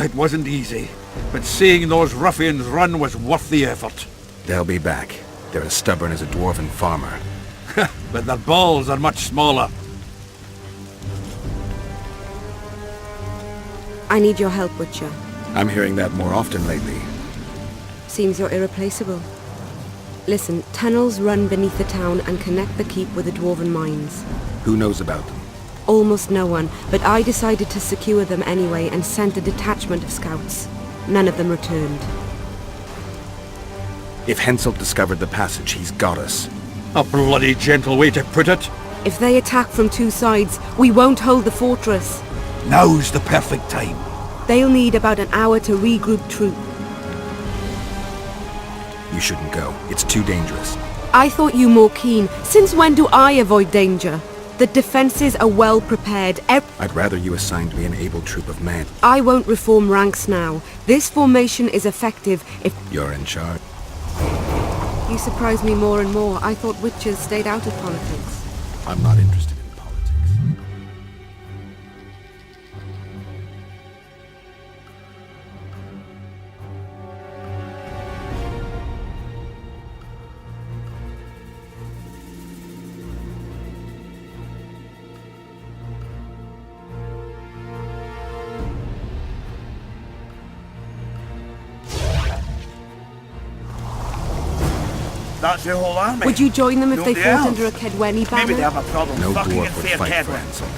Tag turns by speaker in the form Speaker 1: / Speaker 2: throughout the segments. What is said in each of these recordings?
Speaker 1: it wasn't easy, but seeing those ruffians run was worth the effort.
Speaker 2: They'll be back. They're as stubborn as a dwarven farmer.
Speaker 1: But their balls are much smaller.
Speaker 3: I need your help, Witcher.
Speaker 2: I'm hearing that more often lately.
Speaker 3: Seems you're irreplaceable. Listen, tunnels run beneath the town and connect the keep with the dwarven mines.
Speaker 2: Who knows about them?
Speaker 3: Almost no one, but I decided to secure them anyway and sent a detachment of scouts. None of them returned.
Speaker 2: If Hensel discovered the passage, he's got us.
Speaker 1: A bloody gentle way to put it.
Speaker 3: If they attack from two sides, we won't hold the fortress.
Speaker 1: Now's the perfect time.
Speaker 3: They'll need about an hour to regroup troop.
Speaker 2: You shouldn't go. It's too dangerous.
Speaker 3: I thought you more keen. Since when do I avoid danger? The defenses are well prepared.
Speaker 2: I'd rather you assigned me an able troop of men.
Speaker 3: I won't reform ranks now. This formation is effective if...
Speaker 2: You're in charge.
Speaker 3: You surprise me more and more. I thought witches stayed out of politics.
Speaker 2: I'm not interested in politics.
Speaker 1: That's the whole army.
Speaker 3: Would you join them if they
Speaker 1: Nobody
Speaker 3: fought
Speaker 1: else.
Speaker 3: under a Kedweni banner?
Speaker 1: Maybe they have a problem
Speaker 2: No
Speaker 1: fucking
Speaker 2: dwarf
Speaker 1: in
Speaker 2: would
Speaker 1: fair
Speaker 2: fight for
Speaker 1: Kedwen.
Speaker 2: Hensel.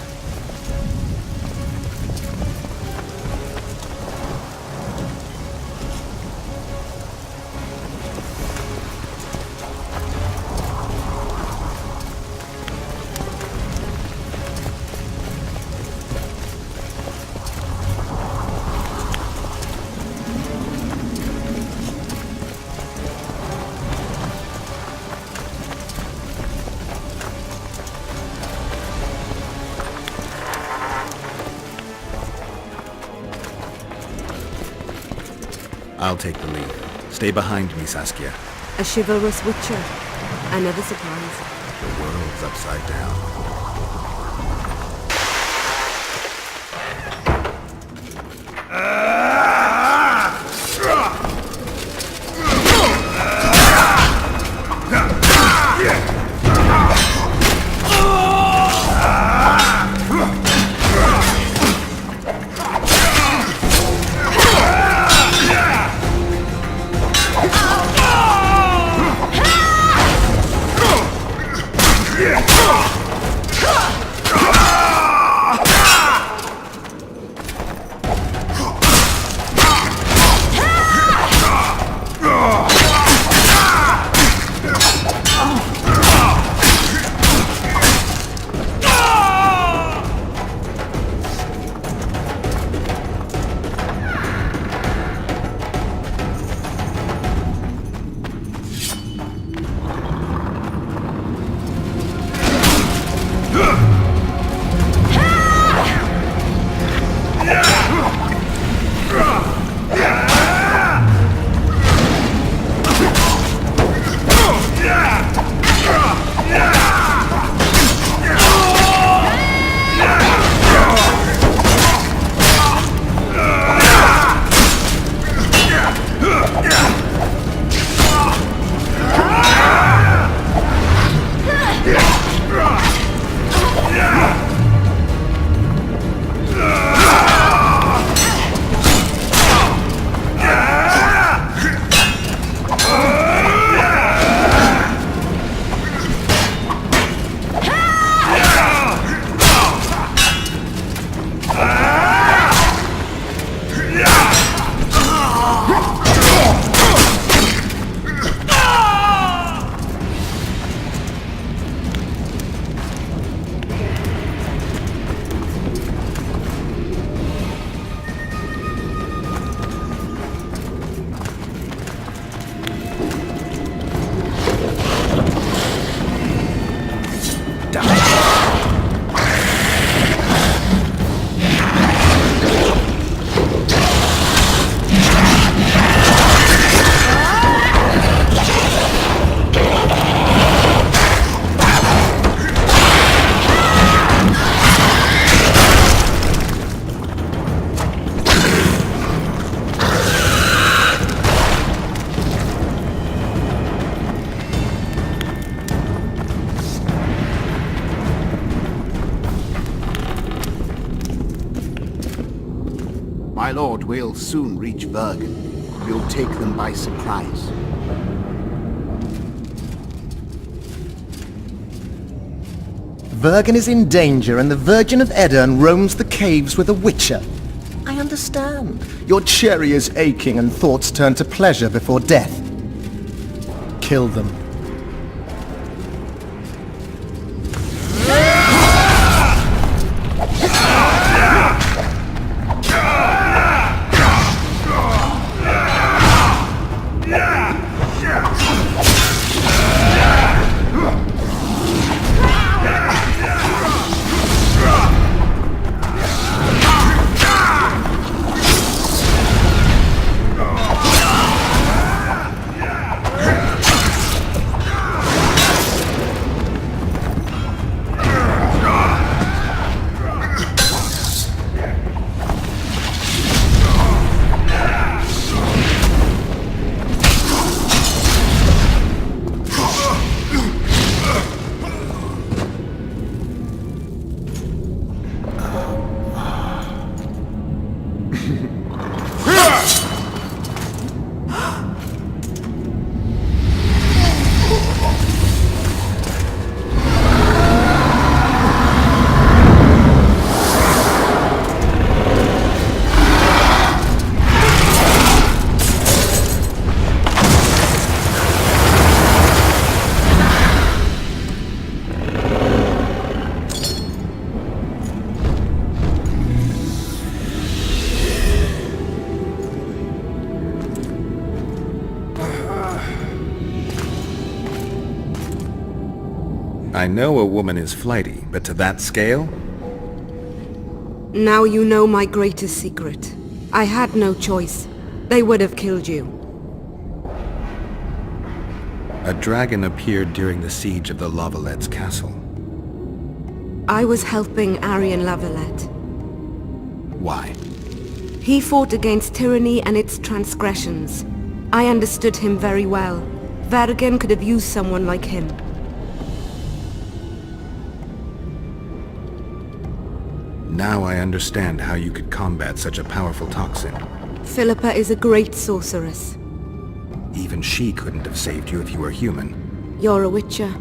Speaker 2: I'll take the lead. Stay behind me, Saskia.
Speaker 3: A chivalrous witcher. Another surprise.
Speaker 2: The world's upside down.
Speaker 4: We'll soon reach Vergen. You'll take them by surprise.
Speaker 5: Vergen is in danger and the Virgin of Edirne roams the caves with a witcher. I understand. Your cherry is aching and thoughts turn to pleasure before death. Kill them.
Speaker 2: I know a woman is flighty, but to that scale?
Speaker 3: Now you know my greatest secret. I had no choice. They would have killed you.
Speaker 2: A dragon appeared during the siege of the Lavalettes' castle.
Speaker 3: I was helping Aryan Lavalette.
Speaker 2: Why?
Speaker 3: He fought against tyranny and its transgressions. I understood him very well. Vergen could have used someone like him.
Speaker 2: Now I understand how you could combat such a powerful toxin.
Speaker 3: Philippa is a great sorceress.
Speaker 2: Even she couldn't have saved you if you were human.
Speaker 3: You're a witcher,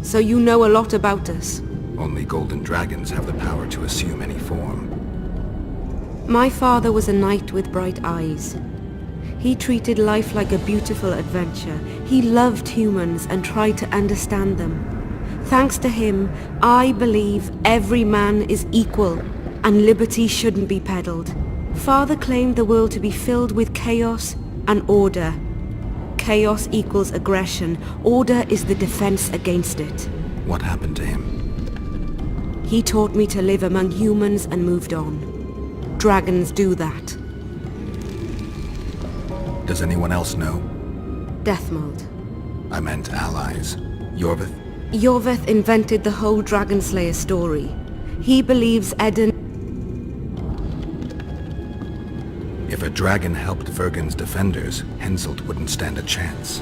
Speaker 3: so you know a lot about us.
Speaker 2: Only golden dragons have the power to assume any form.
Speaker 3: My father was a knight with bright eyes. He treated life like a beautiful adventure. He loved humans and tried to understand them. Thanks to him, I believe every man is equal and liberty shouldn't be peddled. Father claimed the world to be filled with chaos and order. Chaos equals aggression. Order is the defense against it.
Speaker 2: What happened to him?
Speaker 3: He taught me to live among humans and moved on. Dragons do that.
Speaker 2: Does anyone else know?
Speaker 3: Deathmold.
Speaker 2: I meant allies. Yorvith?
Speaker 3: Yorvith invented the whole Dragon Slayer story. He believes Edirne...
Speaker 2: If a dragon helped Vergen's defenders, Henselt wouldn't stand a chance.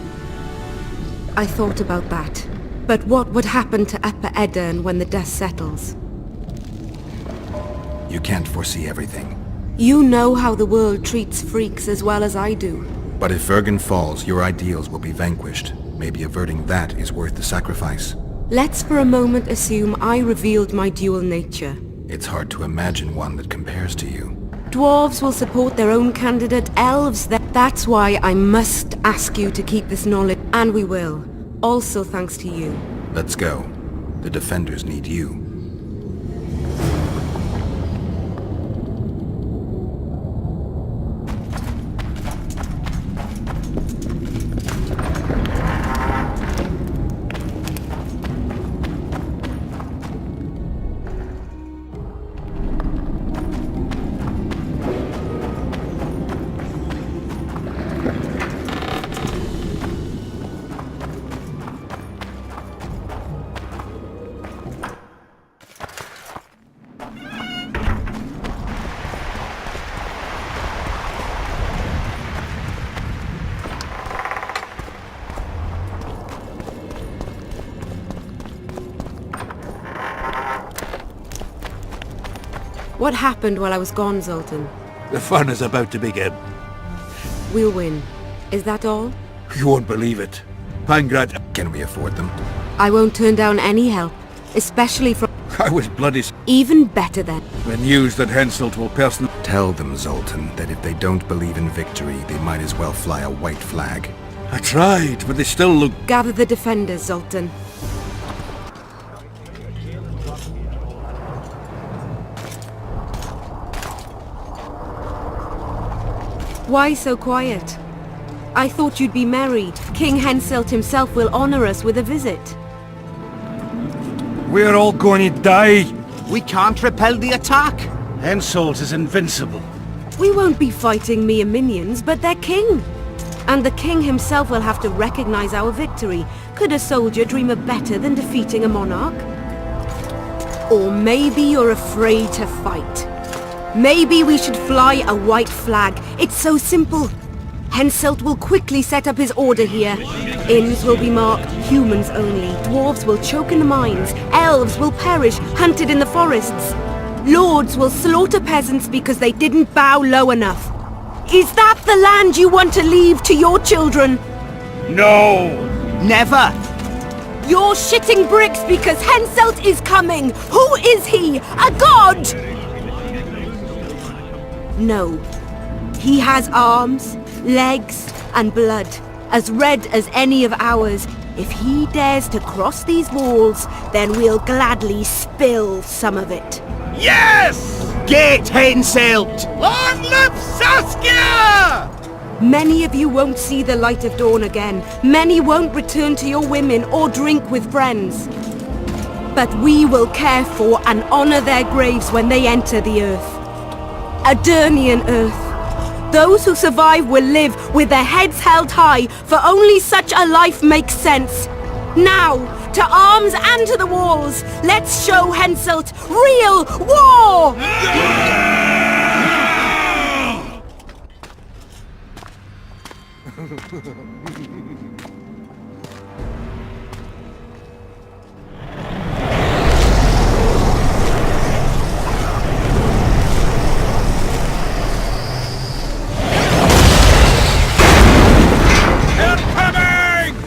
Speaker 3: I thought about that. But what would happen to Upper Edirne when the dust settles?
Speaker 2: You can't foresee everything.
Speaker 3: You know how the world treats freaks as well as I do.
Speaker 2: But if Vergen falls, your ideals will be vanquished. Maybe averting that is worth the sacrifice.
Speaker 3: Let's for a moment assume I revealed my dual nature.
Speaker 2: It's hard to imagine one that compares to you.
Speaker 3: Dwarves will support their own candidate, elves that's why I must ask you to keep this knowledge, and we will. Also thanks to you.
Speaker 2: Let's go. The defenders need you.
Speaker 3: What happened while I was gone, Zoltan?
Speaker 1: The fun is about to begin.
Speaker 3: We'll win. Is that all?
Speaker 1: You won't believe it. Pangrad,
Speaker 2: Can we afford them?
Speaker 3: I won't turn down any help, especially from...
Speaker 1: I was bloody
Speaker 3: Even better then.
Speaker 1: the news that Henselt will personally...
Speaker 2: Tell them, Zoltan, that if they don't believe in victory, they might as well fly a white flag.
Speaker 1: I tried, but they still look...
Speaker 3: Gather the defenders, Zoltan. Why so quiet? I thought you'd be merry. King Henselt himself will honor us with a visit.
Speaker 6: We're all going to die.
Speaker 7: We can't repel the attack.
Speaker 6: Henselt is invincible.
Speaker 3: We won't be fighting mere minions, but their king. And the king himself will have to recognize our victory. Could a soldier dream of better than defeating a monarch? Or maybe you're afraid to fight. Maybe we should fly a white flag. It's so simple. Henselt will quickly set up his order here. Inns will be marked humans only. Dwarves will choke in the mines. Elves will perish, hunted in the forests. Lords will slaughter peasants because they didn't bow low enough. Is that the land you want to leave to your children?
Speaker 6: No!
Speaker 7: Never.
Speaker 3: You're shitting bricks because Henselt is coming! Who is he? A god? No. He has arms, legs, and blood, as red as any of ours. If he dares to cross these walls, then we'll gladly spill some of it.
Speaker 6: Yes!
Speaker 7: Get Henselt!
Speaker 6: Long live Saskia!
Speaker 3: Many of you won't see the light of dawn again. Many won't return to your women or drink with friends. But we will care for and honor their graves when they enter the earth. Adernian earth. Those who survive will live with their heads held high, for only such a life makes sense. Now, to arms and to the walls! Let's show Henselt real war!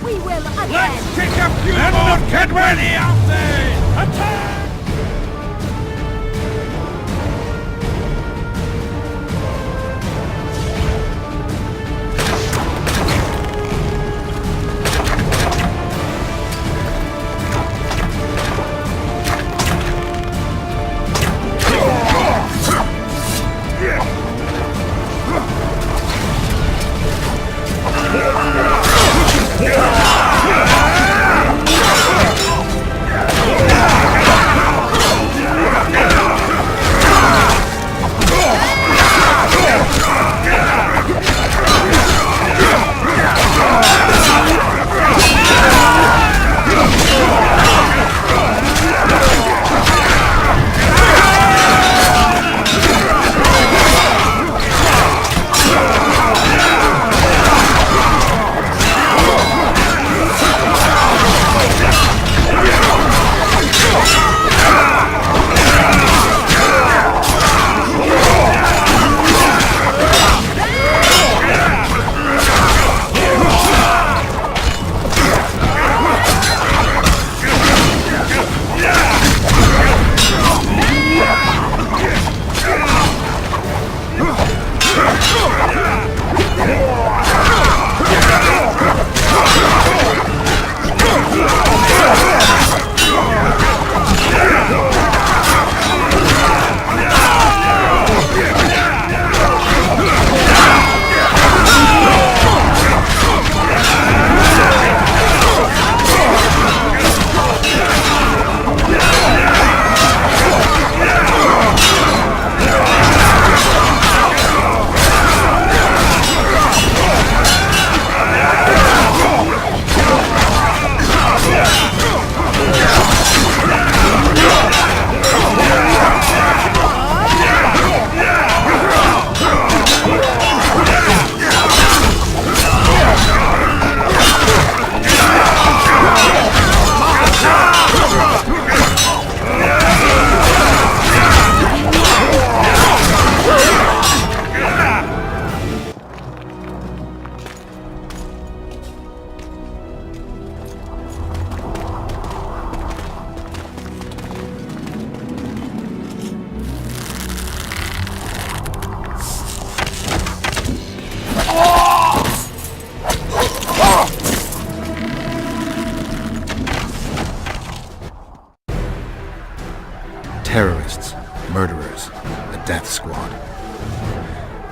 Speaker 3: We will again!
Speaker 6: Let's kick a few more! Get ready out there! Attack!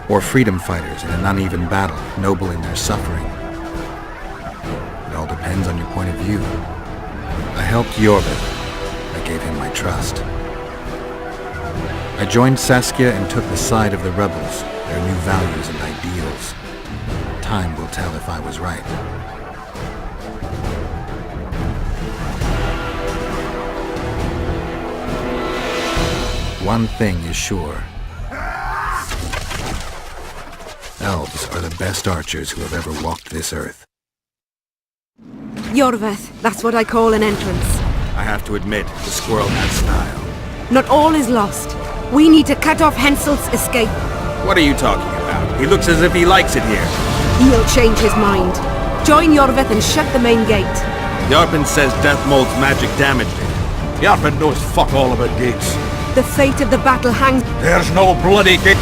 Speaker 2: Or freedom fighters in an uneven battle, noble in their suffering? It all depends on your point of view. I helped Yorvith. I gave him my trust. I joined Saskia and took the side of the rebels, their new values and ideals. Time will tell if I was right. One thing is sure. Elves are the best archers who have ever walked this earth.
Speaker 3: Yorvith, that's what I call an entrance.
Speaker 2: I have to admit, the squirrel has style.
Speaker 3: Not all is lost. We need to cut off Henselt's escape.
Speaker 2: What are you talking about? He looks as if he likes it here.
Speaker 3: He'll change his mind. Join Yorvith and shut the main gate.
Speaker 2: Yarpen says Death Mold's magic damaged it.
Speaker 1: Yarpen knows fuck all about gates.
Speaker 3: The fate of the battle hangs...
Speaker 1: There's no bloody gate.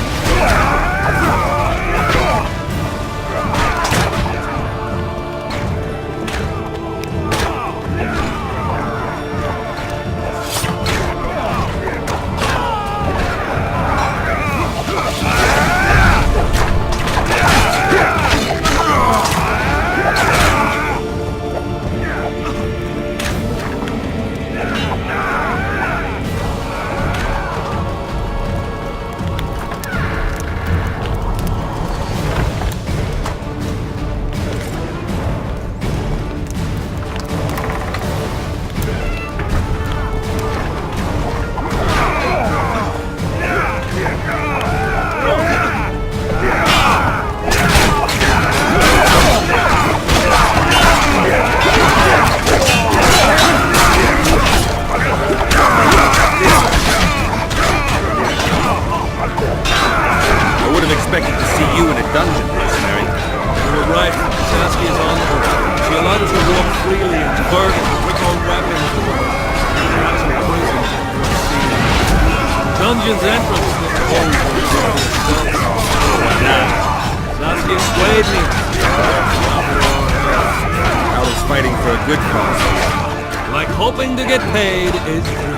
Speaker 6: freely into Vergen with all weapons. Perhaps in prison. Dungeon's entrance was cold Saskia swayed me.
Speaker 2: I was fighting for a good cause.
Speaker 6: Like hoping to get paid is free.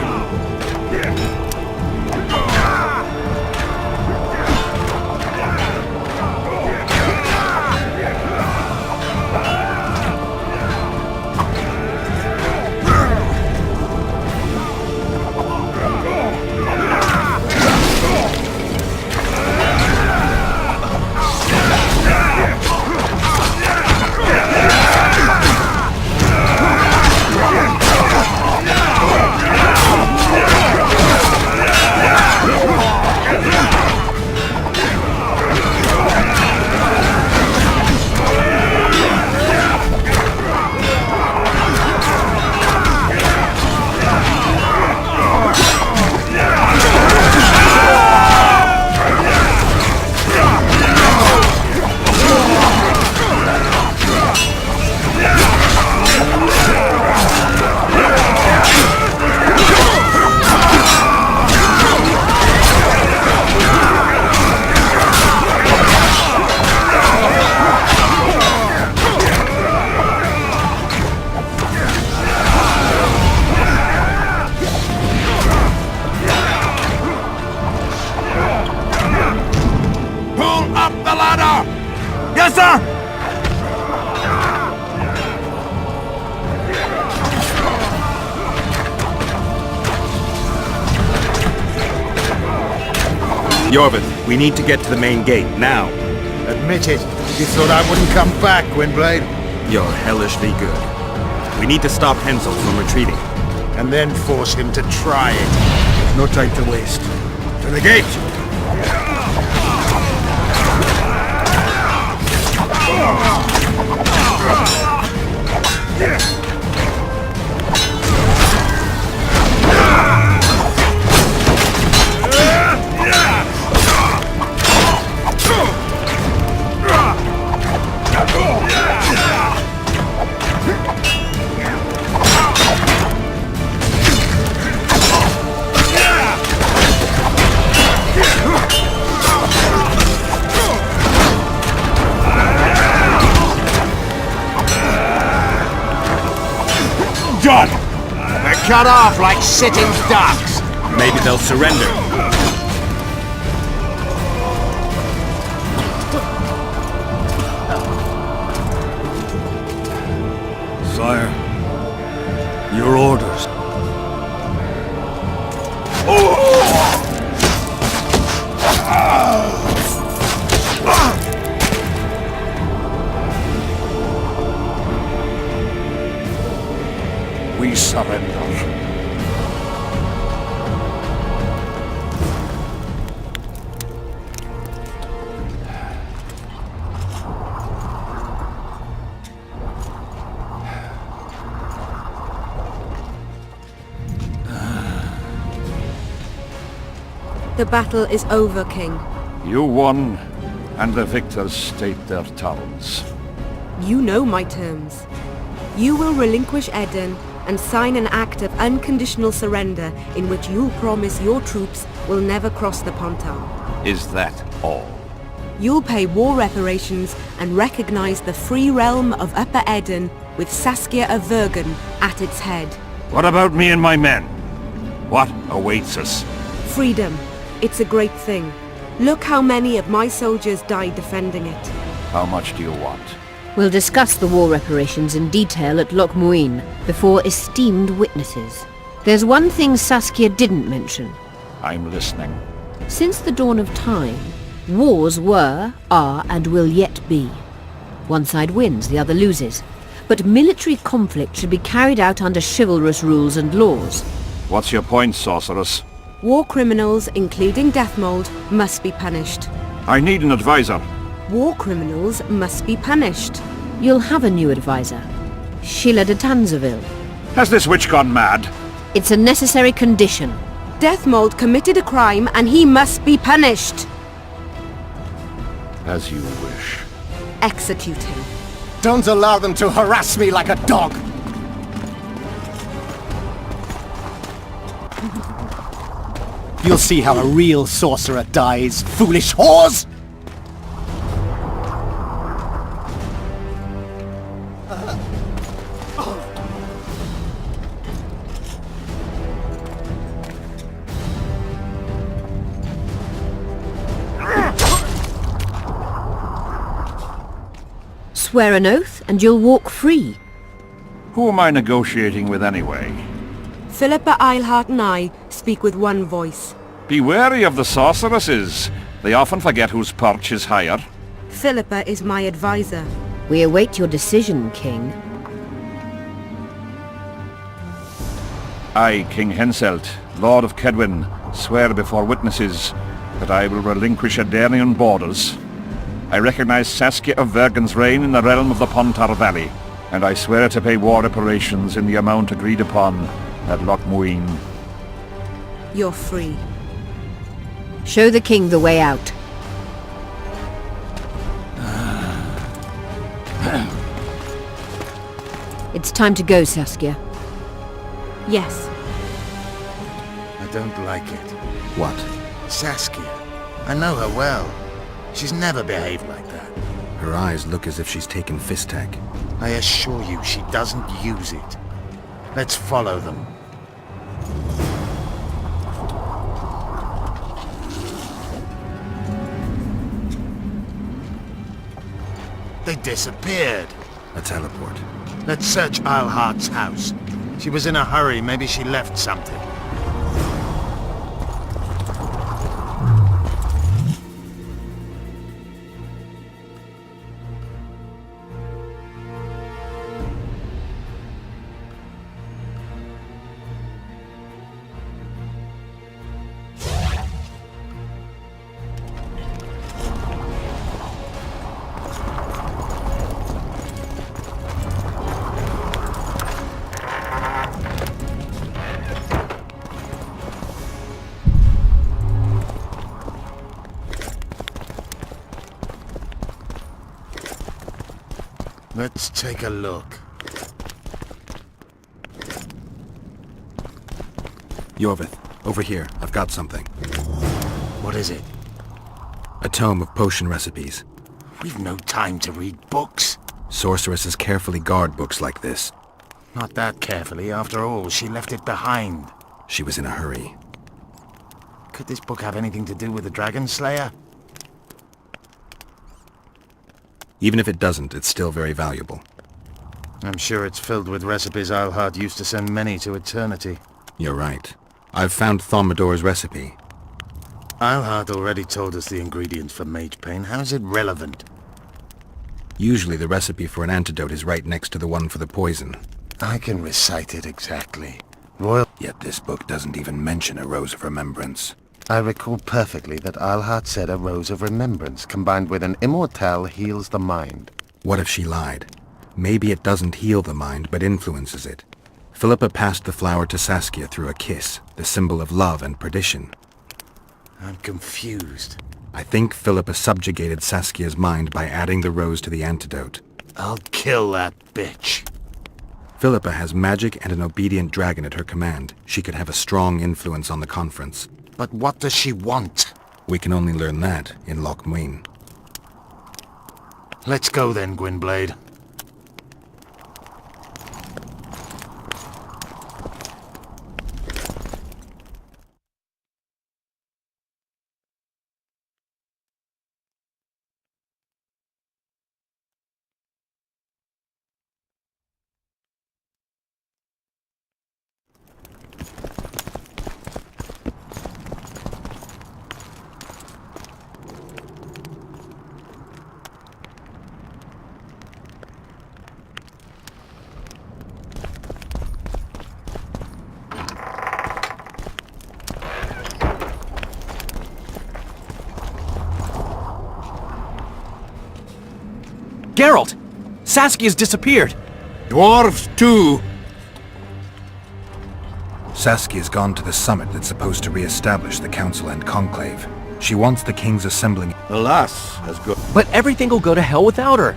Speaker 1: Yes, sir!
Speaker 2: Yorvith, we need to get to the main gate, now.
Speaker 8: Admit it. You thought I wouldn't come back, Windblade?
Speaker 2: You're hellishly good. We need to stop Hensel from retreating.
Speaker 8: And then force him to try it.
Speaker 1: There's no time to waste. To the gate! Done!
Speaker 7: They're cut off like sitting ducks.
Speaker 2: Maybe they'll surrender.
Speaker 6: Sire. Your orders.
Speaker 1: We surrender.
Speaker 3: The battle is over, King.
Speaker 1: You won, and the victors state their terms.
Speaker 3: You know my terms. You will relinquish Eden and sign an act of unconditional surrender in which you'll promise your troops will never cross the Pontar.
Speaker 1: Is that all?
Speaker 3: You'll pay war reparations and recognize the free realm of Upper Eden with Saskia of Vergen at its head.
Speaker 1: What about me and my men? What awaits us?
Speaker 3: Freedom. It's a great thing. Look how many of my soldiers died defending it.
Speaker 1: How much do you want?
Speaker 9: We'll discuss the war reparations in detail at Loch Muin before esteemed witnesses. There's one thing Saskia didn't mention.
Speaker 1: I'm listening.
Speaker 9: Since the dawn of time, wars were, are, and will yet be. One side wins, the other loses. But military conflict should be carried out under chivalrous rules and laws.
Speaker 1: What's your point, sorceress?
Speaker 3: War criminals, including Deathmold, must be punished.
Speaker 1: I need an advisor.
Speaker 3: War criminals must be punished.
Speaker 9: You'll have a new advisor. Sheila de Tanzaville.
Speaker 1: Has this witch gone mad?
Speaker 9: It's a necessary condition.
Speaker 3: Deathmold committed a crime and he must be punished.
Speaker 1: As you wish.
Speaker 3: Execute him.
Speaker 5: Don't allow them to harass me like a dog! You'll see how a real sorcerer dies, foolish whores!
Speaker 9: Swear an oath and you'll walk free.
Speaker 1: Who am I negotiating with anyway?
Speaker 3: Philippa Eilhart and I speak with one voice.
Speaker 1: Be wary of the sorceresses. They often forget whose perch is higher.
Speaker 3: Philippa is my advisor.
Speaker 9: We await your decision, King.
Speaker 1: I, King Henselt, Lord of Kedwin, swear before witnesses that I will relinquish Edenian borders. I recognize Saskia of Vergen's reign in the realm of the Pontar Valley, and I swear to pay war reparations in the amount agreed upon at Loch Muin.
Speaker 3: You're free.
Speaker 9: Show the king the way out. It's time to go, Saskia.
Speaker 3: Yes.
Speaker 8: I don't like it.
Speaker 2: What?
Speaker 8: Saskia. I know her well. She's never behaved like that.
Speaker 2: Her eyes look as if she's taken Fistek.
Speaker 8: I assure you she doesn't use it. Let's follow them. They disappeared.
Speaker 2: A teleport.
Speaker 8: Let's search Eilhart's house. She was in a hurry. Maybe she left something. Let's take a look.
Speaker 2: Yorvith, over here. I've got something.
Speaker 8: What is it?
Speaker 2: A tome of potion recipes.
Speaker 8: We've no time to read books.
Speaker 2: Sorceresses carefully guard books like this.
Speaker 8: Not that carefully. After all, she left it behind.
Speaker 2: She was in a hurry.
Speaker 8: Could this book have anything to do with the Dragon Slayer?
Speaker 2: Even if it doesn't, it's still very valuable.
Speaker 8: I'm sure it's filled with recipes Eilhart used to send many to eternity.
Speaker 2: You're right. I've found Thaumadore's recipe.
Speaker 8: Eilhart already told us the ingredients for mage pain. How is it relevant?
Speaker 2: Usually the recipe for an antidote is right next to the one for the poison.
Speaker 8: I can recite it exactly. Royal...
Speaker 2: Yet this book doesn't even mention a Rose of Remembrance.
Speaker 8: I recall perfectly that Eilhart said a Rose of Remembrance combined with an immortelle heals the mind.
Speaker 2: What if she lied? Maybe it doesn't heal the mind, but influences it. Philippa passed the flower to Saskia through a kiss, the symbol of love and perdition.
Speaker 8: I'm confused.
Speaker 2: I think Philippa subjugated Saskia's mind by adding the rose to the antidote.
Speaker 8: I'll kill that bitch.
Speaker 2: Philippa has magic and an obedient dragon at her command. She could have a strong influence on the conference.
Speaker 8: But what does she want?
Speaker 2: We can only learn that in Loch Muin.
Speaker 8: Let's go then, Gwynblade.
Speaker 6: Geralt! Saskia's disappeared!
Speaker 7: Dwarves too!
Speaker 2: Saskia's gone to the summit that's supposed to re-establish the Council and Conclave. She wants the kings assembling...
Speaker 7: Alas, has got...
Speaker 6: But everything will go to hell without her.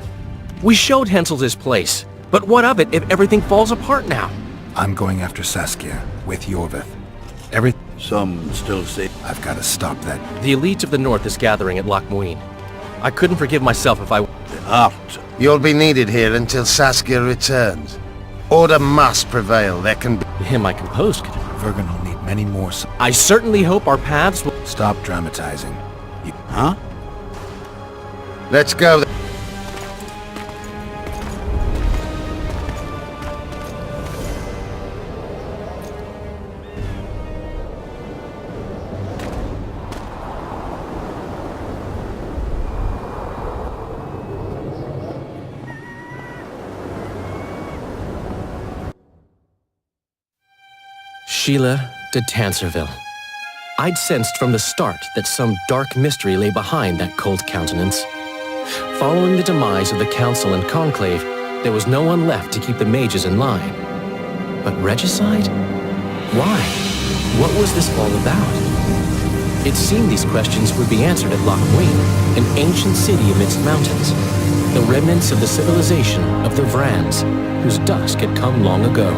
Speaker 6: We showed Hensel's his place. But what of it if everything falls apart now?
Speaker 2: I'm going after Saskia, with Yorvith.
Speaker 7: Some still say...
Speaker 2: I've got to stop that.
Speaker 6: The elite of the North is gathering at Loch Muin. I couldn't forgive myself if I...
Speaker 7: The art.
Speaker 8: You'll be needed here until Saskia returns. Order must prevail. There can be...
Speaker 6: Him I composed.
Speaker 2: Vergen will need many more...
Speaker 6: I certainly hope our paths will...
Speaker 2: Stop dramatizing.
Speaker 7: Huh?
Speaker 8: Let's go.
Speaker 6: Sheila de Tanserville. I'd sensed from the start that some dark mystery lay behind that cold countenance. Following the demise of the Council and Conclave, there was no one left to keep the mages in line. But regicide? Why? What was this all about? It seemed these questions would be answered at Loch Muin, an ancient city amidst mountains, the remnants of the civilization of the Vrans, whose dusk had come long ago.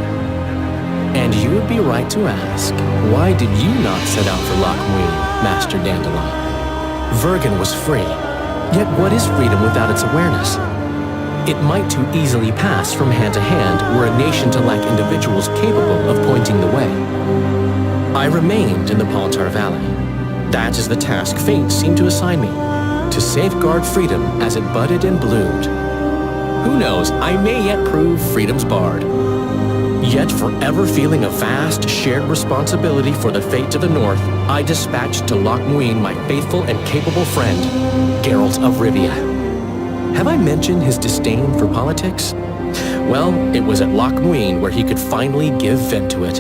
Speaker 6: And you would be right to ask, why did you not set out for Loch Muin, Master Dandelion? Vergen was free. Yet what is freedom without its awareness? It might too easily pass from hand to hand were a nation to lack individuals capable of pointing the way. I remained in the Pontar Valley. That is the task fate seemed to assign me, to safeguard freedom as it budded and bloomed. Who knows, I may yet prove freedom's bard. Yet forever feeling a vast, shared responsibility for the fate of the North, I dispatched to Loch Muin my faithful and capable friend, Geralt of Rivia. Have I mentioned his disdain for politics? Well, it was at Loch Muin where he could finally give vent to it.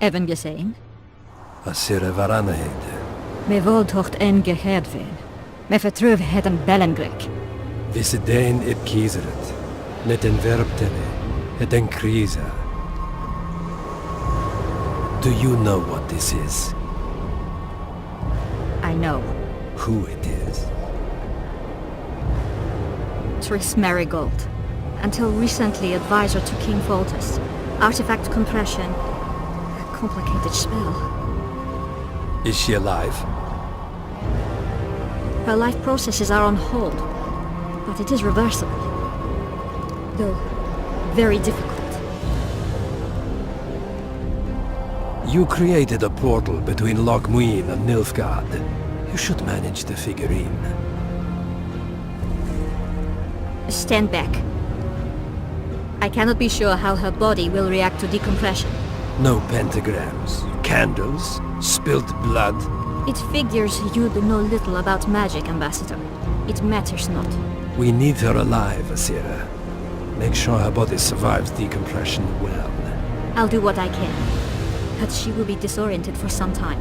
Speaker 10: Even gesehen?
Speaker 11: Asire varanahede.
Speaker 10: Me voltocht en gehedvin. Me vertruv heden Bellengrik.
Speaker 11: Visedein ib kieseret. Net en verbtene. Et en krisa. Do you know what this is?
Speaker 10: I know.
Speaker 11: Who it is?
Speaker 10: Triss Marigold. Until recently advisor to King Foltest. Artifact compression. A complicated spell.
Speaker 11: Is she alive?
Speaker 10: Her life processes are on hold, but it is reversible. Though, very difficult.
Speaker 11: You created a portal between Lochmuin and Nilfgaard. You should manage the figurine.
Speaker 10: Stand back. I cannot be sure how her body will react to decompression.
Speaker 11: No pentagrams, candles, spilt blood.
Speaker 10: It figures you know little about magic, Ambassador. It matters not.
Speaker 11: We need her alive, Asira. Make sure her body survives decompression well.
Speaker 10: I'll do what I can. But she will be disoriented for some time.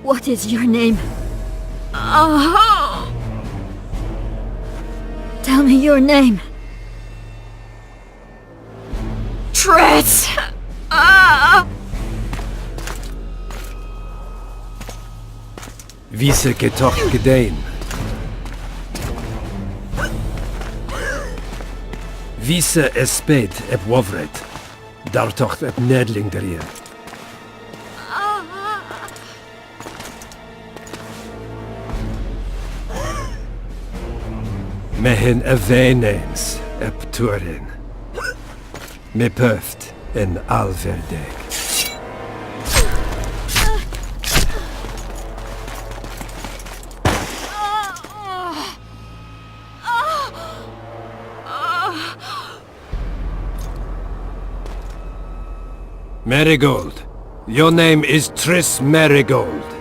Speaker 10: What is your name? Oh! Tell me your name. Tris!
Speaker 11: Vise getoch gedein. Vise esped ep wovret. Dartocht ep nedling derir. Mehen eveneens ep turin. Me pöft en alverdeg. Marigold. Your name is Tris Marigold.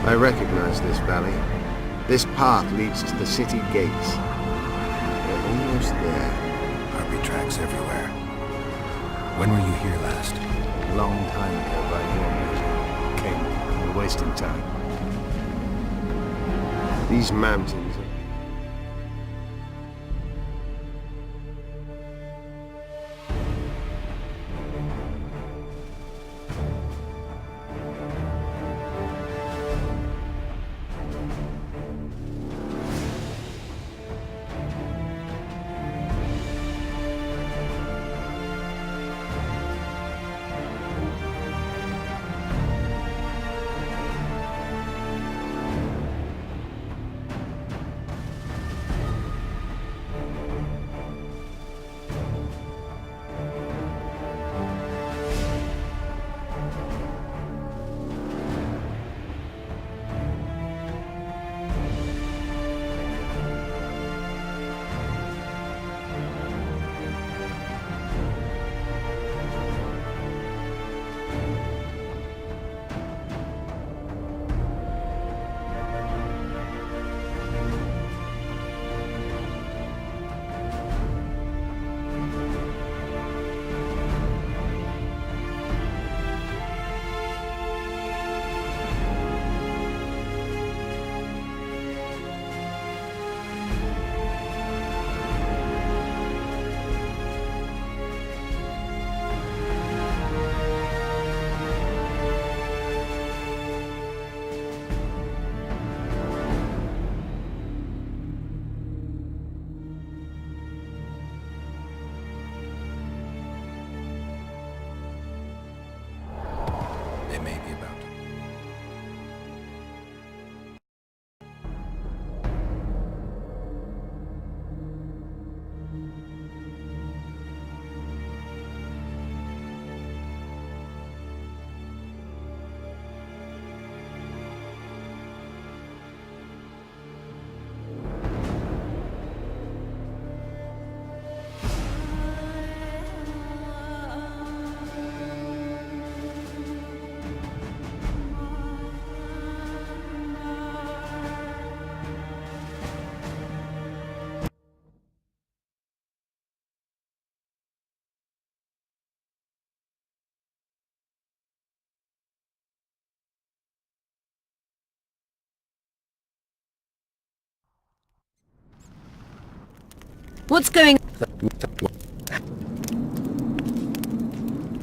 Speaker 8: I recognize this valley. This path leads to the city gates. We're almost there.
Speaker 2: RP tracks everywhere. When were you here last?
Speaker 1: Long time ago by your measure. King, we're wasting time.
Speaker 8: These mountains are...
Speaker 9: What's going...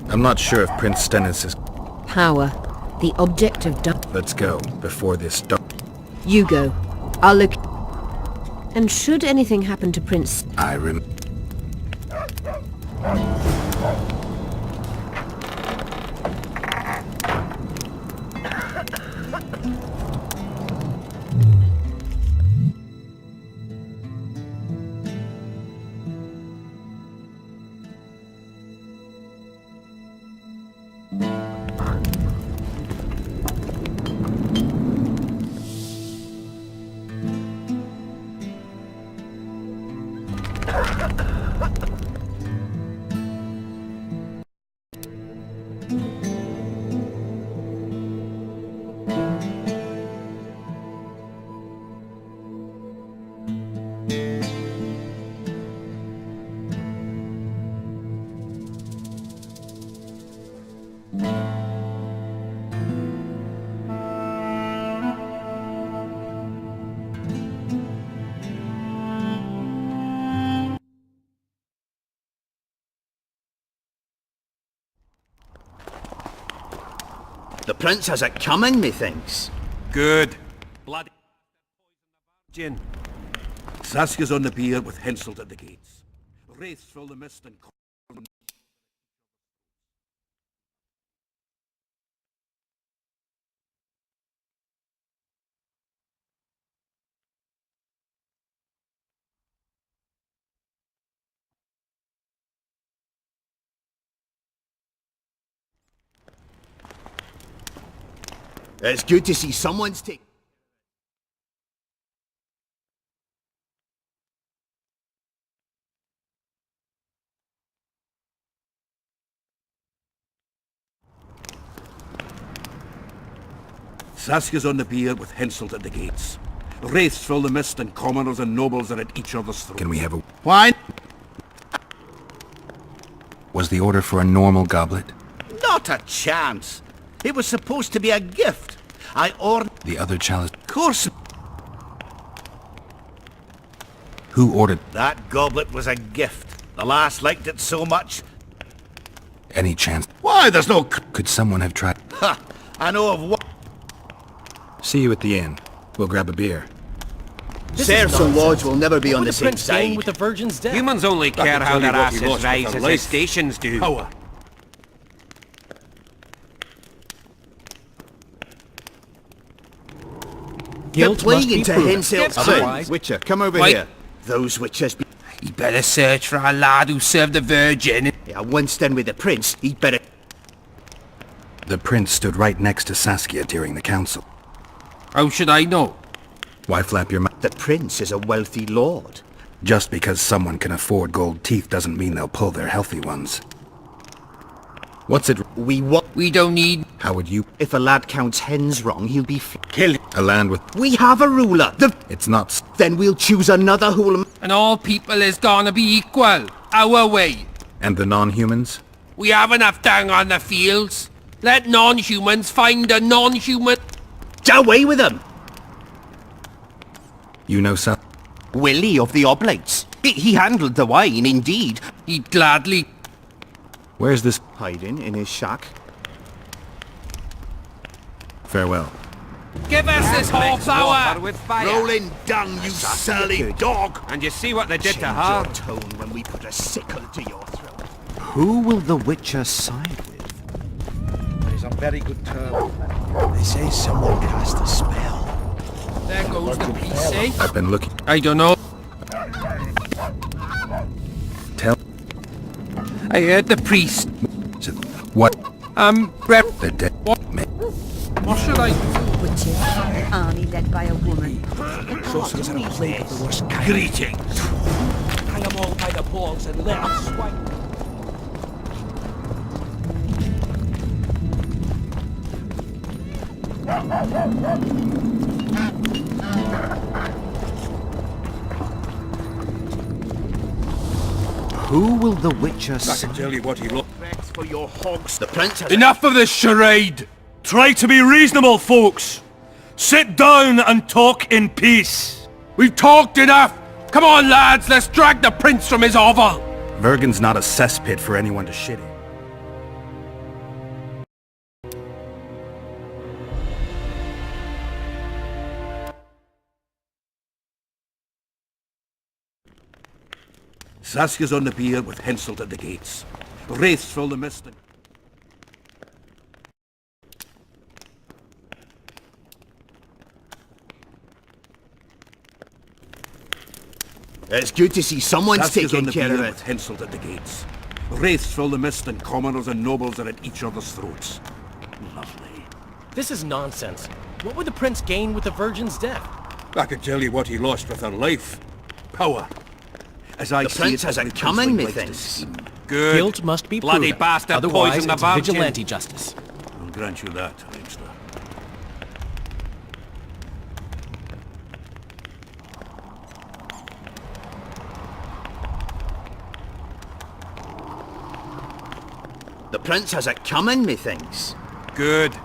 Speaker 2: I'm not sure if Prince Stennis is...
Speaker 9: Power. The object of...
Speaker 2: Let's go, before this
Speaker 9: You go. I'll look... And should anything happen to Prince...
Speaker 4: The prince has it coming, methinks.
Speaker 7: Good.
Speaker 11: Bloody... Gin.
Speaker 7: Saskia's on the pier with Henselt at the gates. Wraiths fill the mist and...
Speaker 4: It's good to see someone's take...
Speaker 7: Saskia's on the pier with Henselt at the gates. Wraiths fill the mist and commoners and nobles are at each other's throats.
Speaker 2: Can we have a...
Speaker 7: Why?
Speaker 2: Was the order for a normal goblet?
Speaker 4: Not a chance. It was supposed to be a gift. I ordered...
Speaker 2: The other chalice...
Speaker 4: Of course.
Speaker 2: Who ordered...
Speaker 4: That goblet was a gift. The lass liked it so much.
Speaker 2: Any chance...
Speaker 7: Why, there's no...
Speaker 2: Could someone have tried...
Speaker 4: Ha! I know of what...
Speaker 2: See you at the inn. We'll grab a beer.
Speaker 4: Serfs and lords will never be on the same side.
Speaker 11: with the Virgin's death?
Speaker 12: Humans only care how their
Speaker 7: tell you what he
Speaker 12: asses
Speaker 7: lost
Speaker 12: rise
Speaker 7: with
Speaker 12: as
Speaker 7: their
Speaker 12: his
Speaker 7: life.
Speaker 12: stations do.
Speaker 7: Power.
Speaker 11: Guilt must be
Speaker 4: to
Speaker 11: proven.
Speaker 4: Henselt's
Speaker 11: Otherwise...
Speaker 4: Witcher, come over
Speaker 12: Wait.
Speaker 4: here. Those witches be...
Speaker 12: He'd better search for a lad who served the Virgin.
Speaker 4: Yeah, once done with the prince, he'd better...
Speaker 2: The prince stood right next to Saskia during the council.
Speaker 12: How should I know?
Speaker 2: Why flap your mouth?
Speaker 4: The prince is a wealthy lord.
Speaker 2: Just because someone can afford gold teeth doesn't mean they'll pull their healthy ones. What's it...
Speaker 12: We don't need...
Speaker 2: How would you...
Speaker 4: If a lad counts hens wrong, he'll be killed.
Speaker 2: A land with...
Speaker 4: We have a ruler.
Speaker 2: It's not...
Speaker 4: Then we'll choose another who'll...
Speaker 12: And all people is gonna be equal. Our way.
Speaker 2: And the non-humans?
Speaker 12: We have enough down on the fields. Let non-humans find a non-human...
Speaker 4: Away with them!
Speaker 2: You know some...
Speaker 4: Willie of the Oblates. He handled the wine, indeed.
Speaker 12: He'd gladly...
Speaker 2: Where's this...
Speaker 4: Hiding in his shack.
Speaker 2: Farewell.
Speaker 12: Give us this whole power!
Speaker 11: with fire.
Speaker 4: Rolling dung, you surly dog!
Speaker 12: And you see what they did
Speaker 4: Change
Speaker 12: to her?
Speaker 4: your tone when we put a sickle to your throat.
Speaker 13: Who will the Witcher side with?
Speaker 1: He's on very good terms.
Speaker 13: They say someone cast a spell.
Speaker 12: There goes the piece, eh?
Speaker 2: I've been looking...
Speaker 12: I don't know.
Speaker 2: Tell...
Speaker 12: I heard the priest.
Speaker 2: What?
Speaker 12: Rep...
Speaker 2: The dead...
Speaker 12: What? What should I do?
Speaker 10: Witches, an army led by a woman.
Speaker 13: Sorcerers are a plague of the worst kind.
Speaker 7: Greetings.
Speaker 11: Hang them all by the balls and let them swing.
Speaker 13: Who will the Witcher
Speaker 7: I
Speaker 13: side?
Speaker 7: can tell you what he looked...
Speaker 4: For your hogs. The prince has...
Speaker 12: Enough of this charade!
Speaker 1: Try to be reasonable, folks. Sit down and talk in peace.
Speaker 12: We've talked enough! Come on, lads, let's drag the prince from his hovel!
Speaker 7: Vergen's not a cesspit for anyone to shit in. Saskia's on the pier with Henselt at the gates. Wraiths fill the mist and...
Speaker 4: It's good to see someone's
Speaker 7: Saskia's on
Speaker 4: taking
Speaker 7: the
Speaker 4: care
Speaker 7: pier
Speaker 4: of
Speaker 7: with
Speaker 4: it.
Speaker 7: Henselt at the gates. Wraiths fill the mist and commoners and nobles are at each other's throats. Lovely.
Speaker 6: This is nonsense. What would the prince gain with the Virgin's death?
Speaker 7: I can tell you what he lost with her life. Power. As I
Speaker 4: The
Speaker 7: see
Speaker 4: prince
Speaker 7: it,
Speaker 4: has it
Speaker 7: every
Speaker 4: coming,
Speaker 7: princeling likes to
Speaker 4: methinks.
Speaker 7: scheme.
Speaker 12: Good.
Speaker 6: Guilt must be
Speaker 12: Bloody
Speaker 6: proven.
Speaker 12: bastard
Speaker 6: Otherwise,
Speaker 12: poisoned the
Speaker 6: it's
Speaker 12: Vergen.
Speaker 6: vigilante justice.
Speaker 7: I'll grant you that, Ringsler.
Speaker 4: The prince has it coming, methinks.
Speaker 12: Good.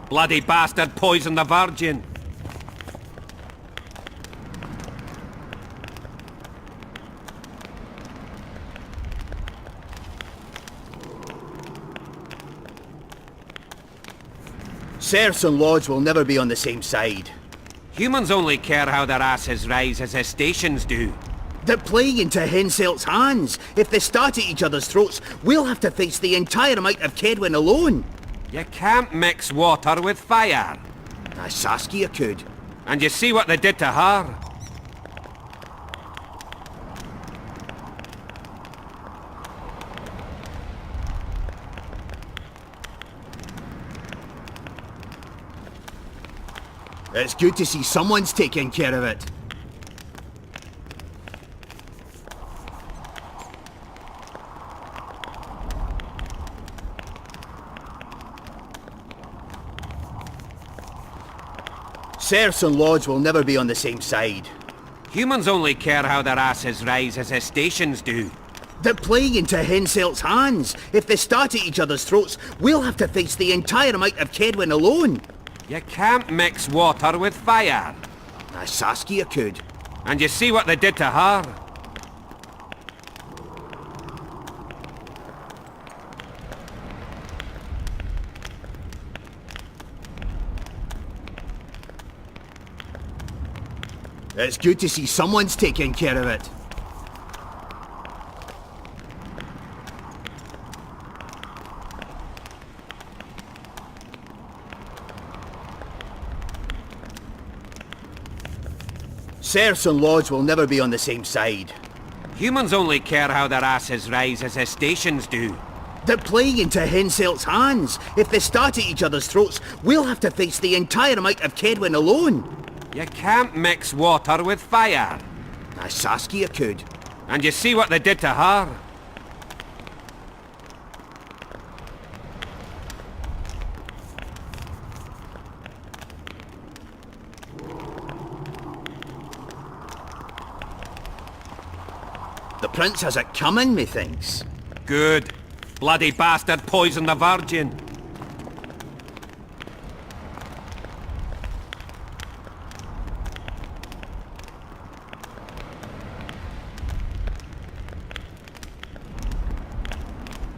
Speaker 12: Bloody bastard poisoned the Vergen.
Speaker 4: Serfs and lords will never be on the same side.
Speaker 12: Humans only care how their asses rise as their stations do.
Speaker 4: The plague into Henselt's hands. If they start at each other's throats, we'll have to face the entire amount of Kedwin alone.
Speaker 12: You can't mix water with fire.
Speaker 4: Saskia could.
Speaker 12: And you see what they did to her?
Speaker 4: It's good to see someone's taking care of it. Serfs and lords will never be on the same side.
Speaker 12: Humans only care how their asses rise as their stations do.
Speaker 4: The plague into Henselt's hands. If they start at each other's throats, we'll have to face the entire amount of Kedwin alone.
Speaker 12: You can't mix water with fire.
Speaker 4: Saskia could.
Speaker 12: And you see what they did to her?
Speaker 4: It's good to see someone's taking care of it. Serfs and lords will never be on the same side.
Speaker 12: Humans only care how their asses rise as their stations do.
Speaker 4: The plague into Henselt's hands. If they start at each other's throats, we'll have to face the entire amount of Kedwin alone.
Speaker 12: You can't mix water with fire.
Speaker 4: Saskia could.
Speaker 12: And you see what they did to her?
Speaker 4: The prince has it coming, methinks.
Speaker 12: Good. Bloody bastard poisoned the Vergen.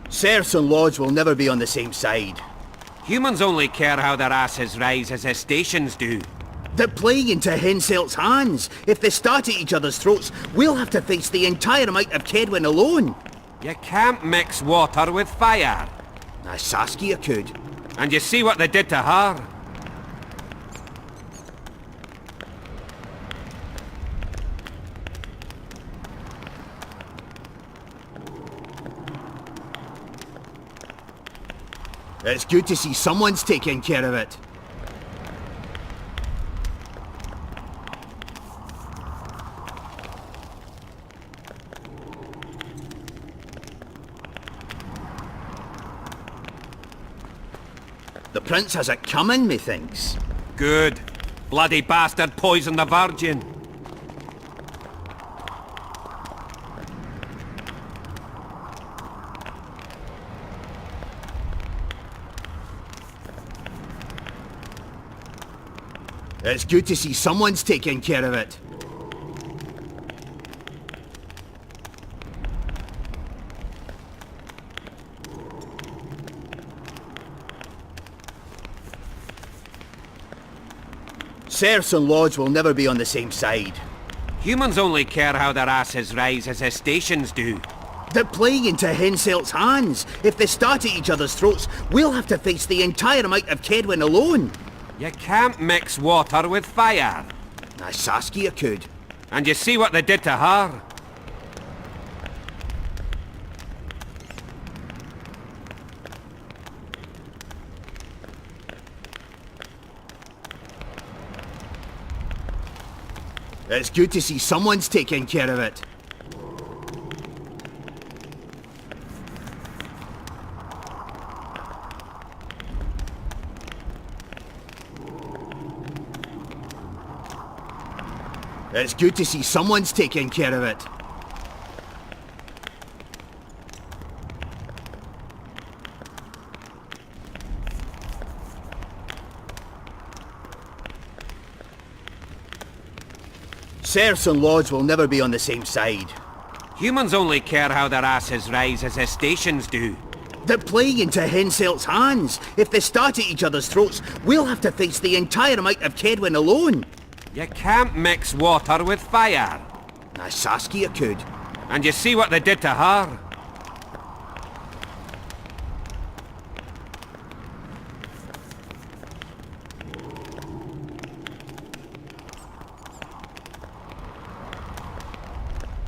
Speaker 4: Serfs and lords will never be on the same side.
Speaker 12: Humans only care how their asses rise as their stations do.
Speaker 4: The plague into Henselt's hands. If they start at each other's throats, we'll have to face the entire amount of Kedwin alone.
Speaker 12: You can't mix water with fire.
Speaker 4: Saskia could.
Speaker 12: And you see what they did to her?
Speaker 4: It's good to see someone's taking care of it. The prince has it coming, methinks.
Speaker 12: Good. Bloody bastard poisoned the Vergen.
Speaker 4: It's good to see someone's taking care of it. Serfs and lords will never be on the same side.
Speaker 12: Humans only care how their asses rise as their stations do.
Speaker 4: The plague into Henselt's hands. If they start at each other's throats, we'll have to face the entire amount of Kedwin alone.
Speaker 12: You can't mix water with fire.
Speaker 4: Saskia could.
Speaker 12: And you see what they did to her?
Speaker 4: It's good to see someone's taking care of it. It's good to see someone's taking care of it. Serfs and lords will never be on the same side.
Speaker 12: Humans only care how their asses rise as their stations do.
Speaker 4: The plague into Henselt's hands. If they start at each other's throats, we'll have to face the entire amount of Kedwin alone.
Speaker 12: You can't mix water with fire.
Speaker 4: Saskia could.
Speaker 12: And you see what they did to her?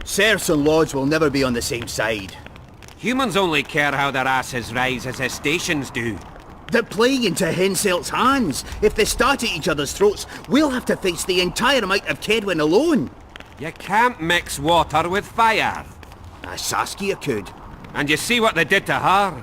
Speaker 4: Serfs and lords will never be on the same side.
Speaker 12: Humans only care how their asses rise as their stations do.
Speaker 4: The plague into Henselt's hands. If they start at each other's throats, we'll have to face the entire amount of Kedwin alone.
Speaker 12: You can't mix water with fire.
Speaker 4: Saskia could.
Speaker 12: And you see what they did to her?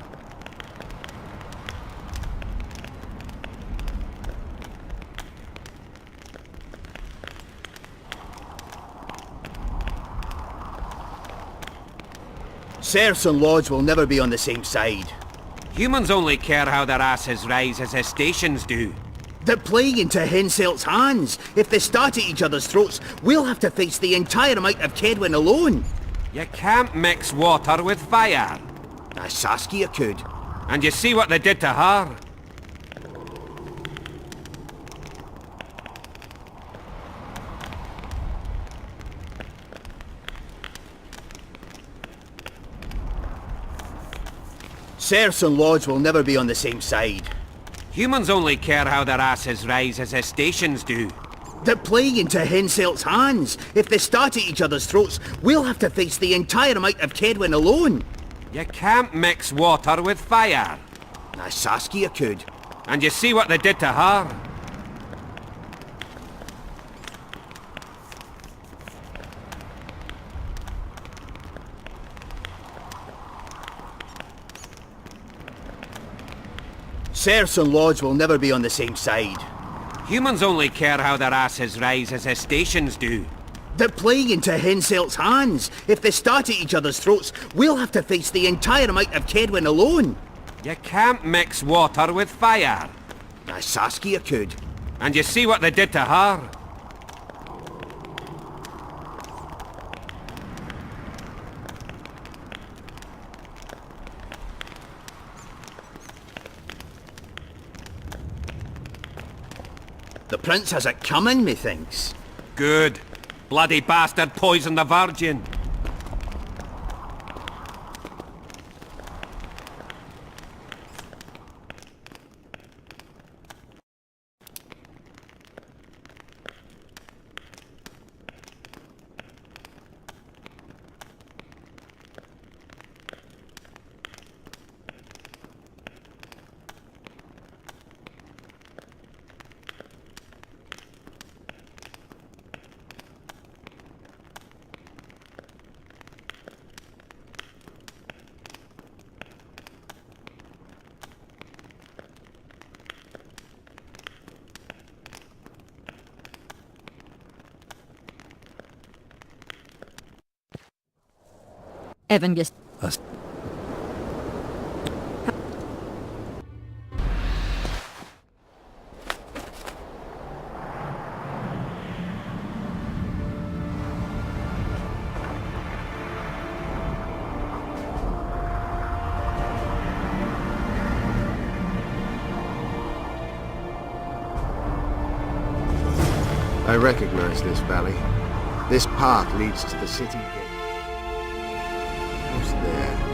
Speaker 4: Serfs and lords will never be on the same side.
Speaker 12: Humans only care how their asses rise as their stations do.
Speaker 4: The plague into Henselt's hands. If they start at each other's throats, we'll have to face the entire amount of Kedwin alone.
Speaker 12: You can't mix water with fire.
Speaker 4: Saskia could.
Speaker 12: And you see what they did to her?
Speaker 4: Serfs and lords will never be on the same side.
Speaker 12: Humans only care how their asses rise as their stations do.
Speaker 4: The plague into Henselt's hands. If they start at each other's throats, we'll have to face the entire amount of Kedwin alone.
Speaker 12: You can't mix water with fire.
Speaker 4: Saskia could.
Speaker 12: And you see what they did to her?
Speaker 4: Serfs and lords will never be on the same side.
Speaker 12: Humans only care how their asses rise as their stations do.
Speaker 4: The plague into Henselt's hands. If they start at each other's throats, we'll have to face the entire amount of Kedwin alone.
Speaker 12: You can't mix water with fire.
Speaker 4: Saskia could.
Speaker 12: And you see what they did to her?
Speaker 4: The prince has it coming, methinks.
Speaker 12: Good. Bloody bastard poisoned the Vergen.
Speaker 10: Evan just...
Speaker 8: I recognize this valley. This path leads to the city gate. Who's there?